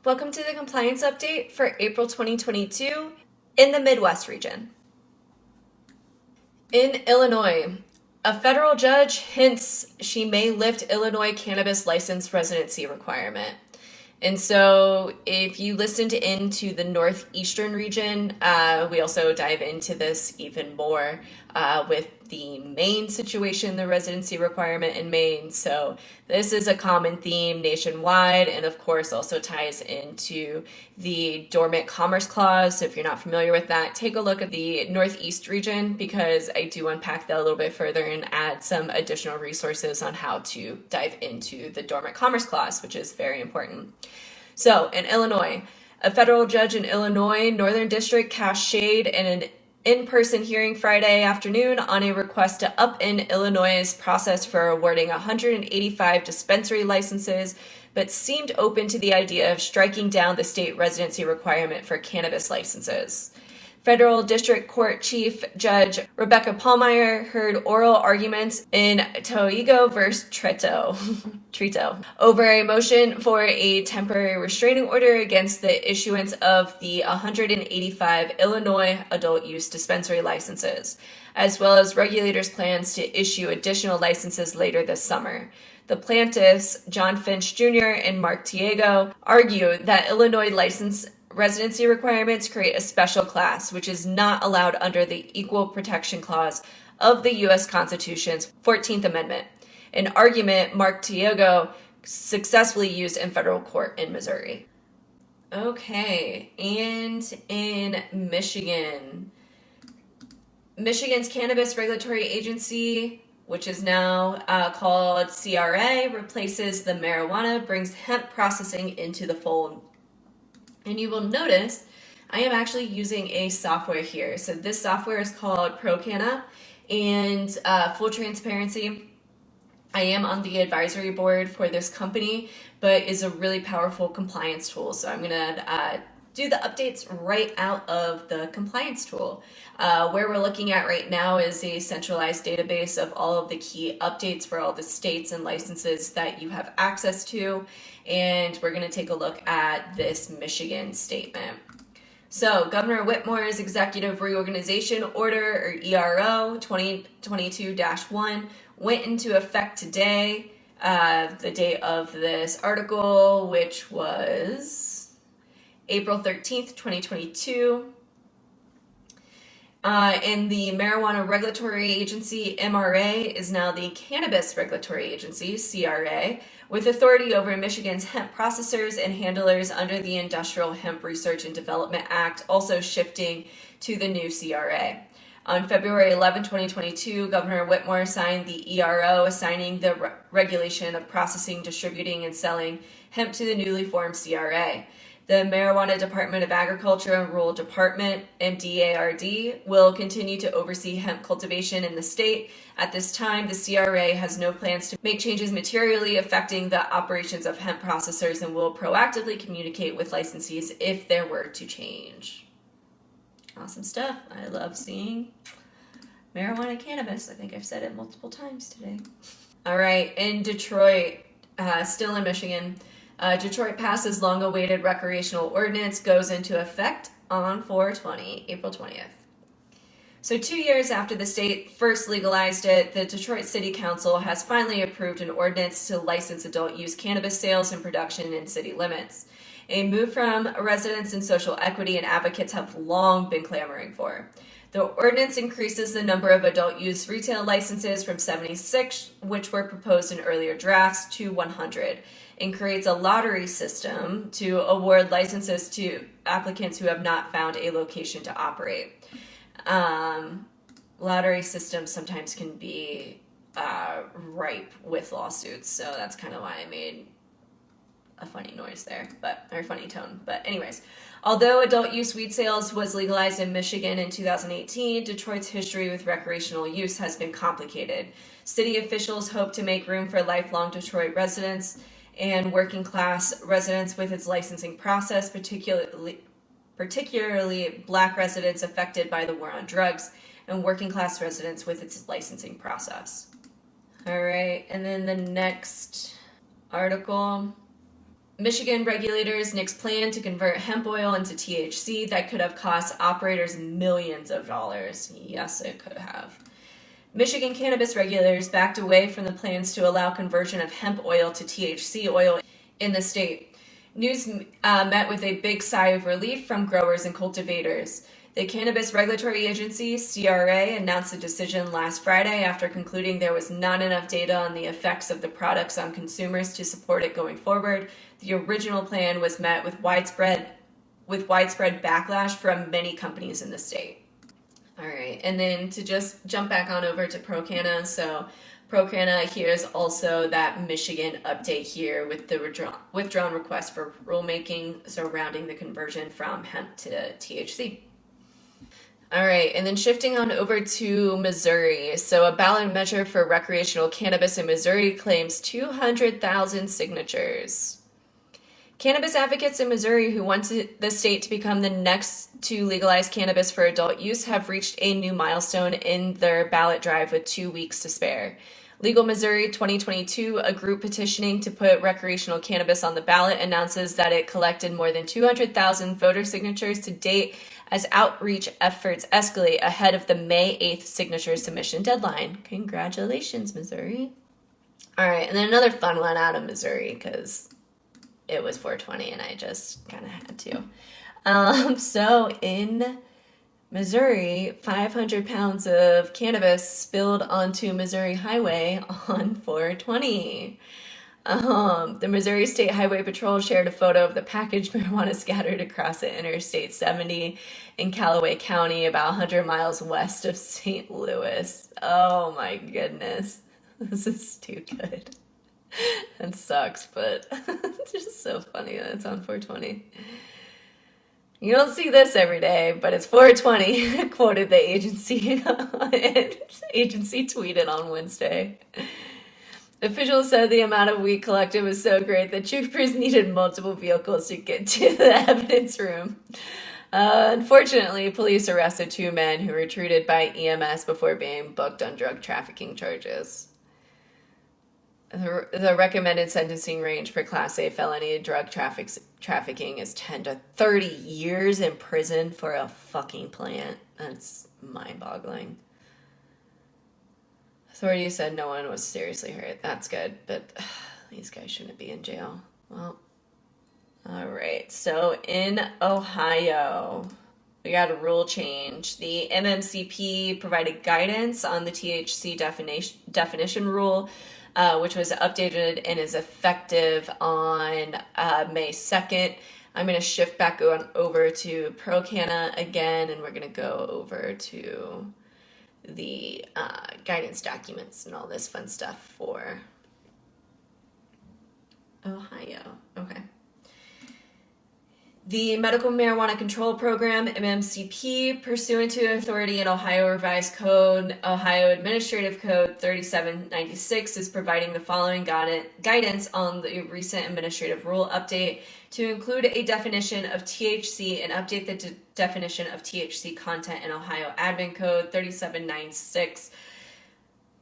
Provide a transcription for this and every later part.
Welcome to the compliance update for April 2022 in the Midwest region. In Illinois, a federal judge hints she may lift Illinois cannabis license residency requirement. And so if you listened into the Northeastern region, we also dive into this even more with the Maine situation, the residency requirement in Maine. So this is a common theme nationwide, and of course also ties into the Dormant Commerce Clause. So if you're not familiar with that, take a look at the Northeast region, because I do unpack that a little bit further and add some additional resources on how to dive into the Dormant Commerce Clause, which is very important. So in Illinois, a federal judge in Illinois Northern District cast shade in an in-person hearing Friday afternoon on a request to upend Illinois' process for awarding 185 dispensary licenses, but seemed open to the idea of striking down the state residency requirement for cannabis licenses. Federal District Court Chief Judge Rebecca Pallmeyer heard oral arguments in Toigo v. Trito over a motion for a temporary restraining order against the issuance of the 185 Illinois adult use dispensary licenses, as well as regulators' plans to issue additional licenses later this summer. The plaintiffs, John Finch Jr. and Mark Tiago, argue that Illinois license residency requirements create a special class, which is not allowed under the Equal Protection Clause of the U.S. Constitution's 14th Amendment, an argument Mark Tiago successfully used in federal court in Missouri. Okay, and in Michigan, Michigan's Cannabis Regulatory Agency, which is now called CRA, replaces the marijuana, brings hemp processing into the fold. And you will notice I am actually using a software here. So this software is called ProCanna, and full transparency, I am on the advisory board for this company, but is a really powerful compliance tool. So I'm gonna do the updates right out of the compliance tool. Where we're looking at right now is a centralized database of all of the key updates for all the states and licenses that you have access to. And we're gonna take a look at this Michigan statement. So Governor Whitmore's Executive Reorganization Order, or ERO 2022-1, went into effect today, the date of this article, which was April 13th, 2022. And the Marijuana Regulatory Agency, MRA, is now the Cannabis Regulatory Agency, CRA, with authority over Michigan's hemp processors and handlers under the Industrial Hemp Research and Development Act, also shifting to the new CRA. On February 11, 2022, Governor Whitmore signed the ERO assigning the regulation of processing, distributing, and selling hemp to the newly formed CRA. The Marijuana Department of Agriculture and Rural Department, MDARD, will continue to oversee hemp cultivation in the state. At this time, the CRA has no plans to make changes materially affecting the operations of hemp processors and will proactively communicate with licensees if there were to change. Awesome stuff. I love seeing marijuana cannabis. I think I've said it multiple times today. All right, in Detroit, still in Michigan, Detroit passes long-awaited recreational ordinance, goes into effect on April 20th. So 2 years after the state first legalized it, the Detroit City Council has finally approved an ordinance to license adult-use cannabis sales and production in city limits, a move from residents and social equity and advocates have long been clamoring for. The ordinance increases the number of adult-use retail licenses from 76, which were proposed in earlier drafts, to 100, and creates a lottery system to award licenses to applicants who have not found a location to operate. Lottery systems sometimes can be ripe with lawsuits, so that's kind of why I made a funny noise there, or funny tone. But anyways, although adult use weed sales was legalized in Michigan in 2018, Detroit's history with recreational use has been complicated. City officials hope to make room for lifelong Detroit residents and working class residents with its licensing process, particularly Black residents affected by the war on drugs, and working class residents with its licensing process. All right, and then the next article Michigan regulators nixed plan to convert hemp oil into THC that could have cost operators millions of dollars. Yes, it could have. Michigan cannabis regulators backed away from the plans to allow conversion of hemp oil to THC oil in the state. News met with a big sigh of relief from growers and cultivators. The Cannabis Regulatory Agency, CRA, announced the decision last Friday after concluding there was not enough data on the effects of the products on consumers to support it going forward. The original plan was met with widespread backlash from many companies in the state. All right, and then to just jump back on over to ProCanna. So ProCanna, here's also that Michigan update here with the withdrawn request for rulemaking surrounding the conversion from hemp to THC. All right, and then shifting on over to Missouri. So a ballot measure for recreational cannabis in Missouri claims 200,000 signatures. Cannabis advocates in Missouri who want the state to become the next to legalize cannabis for adult use have reached a new milestone in their ballot drive with 2 weeks to spare. Legal Missouri 2022, a group petitioning to put recreational cannabis on the ballot, announces that it collected more than 200,000 voter signatures to date as outreach efforts escalate ahead of the May 8th signature submission deadline. Congratulations, Missouri. All right, and then another fun one out of Missouri because it was 420 and I just kind of had to. So in Missouri, 500 pounds of cannabis spilled onto Missouri Highway on 420. The Missouri State Highway Patrol shared a photo of the packaged marijuana scattered across the Interstate 70 in Callaway County, about 100 miles west of St. Louis. Oh my goodness. This is too good. That sucks, but it's just so funny that it's on 420. You don't see this every day, but it's 420, quoted the agency. Agency tweeted on Wednesday. Officials said the amount of weed collected was so great that troopers needed multiple vehicles to get to the evidence room. Unfortunately, police arrested 2 men who were treated by EMS before being booked on drug trafficking charges. The recommended sentencing range for Class A felony drug trafficking is 10 to 30 years in prison for a fucking plant. That's mind-boggling. Authorities said no one was seriously hurt. That's good, but these guys shouldn't be in jail. Well, all right. So in Ohio, we got a rule change. The MMCP provided guidance on the THC definition rule, which was updated and is effective on May 2nd. I'm going to shift back on over to ProCanna again, and we're going to go over to the guidance documents and all this fun stuff for Ohio. Okay. The Medical Marijuana Control Program, MMCP, pursuant to authority in Ohio Revised Code, Ohio Administrative Code 3796, is providing the following guidance on the recent administrative rule update to include a definition of THC and update the definition of THC content in Ohio Admin Code 3796.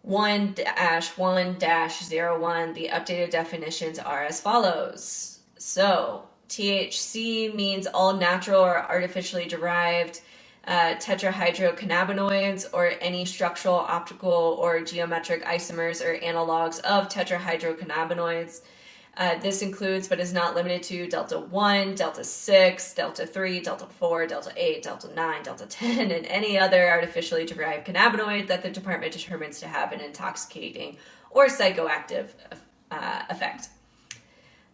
1-1-01. The updated definitions are as follows. So, THC means all natural or artificially derived tetrahydrocannabinoids or any structural, optical, or geometric isomers or analogs of tetrahydrocannabinoids. This includes, but is not limited to, Delta 1, Delta 6, Delta 3, Delta 4, Delta 8, Delta 9, Delta 10, and any other artificially derived cannabinoid that the department determines to have an intoxicating or psychoactive effect.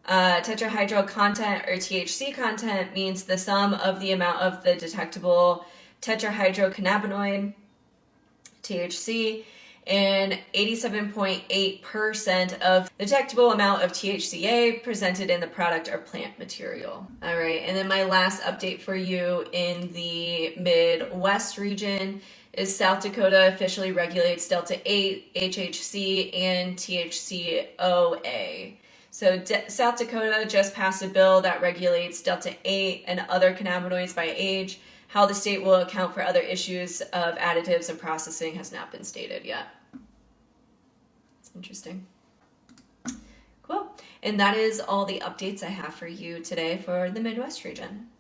Tetrahydro content or THC content means the sum of the amount of the detectable tetrahydrocannabinoid, THC, and 87.8% of the detectable amount of THCA presented in the product or plant material. All right, and then my last update for you in the Midwest region is South Dakota officially regulates Delta 8, HHC, and THCOA. So South Dakota just passed a bill that regulates Delta 8 and other cannabinoids by age. How the state will account for other issues of additives and processing has not been stated yet. It's interesting. Cool. And that is all the updates I have for you today for the Midwest region.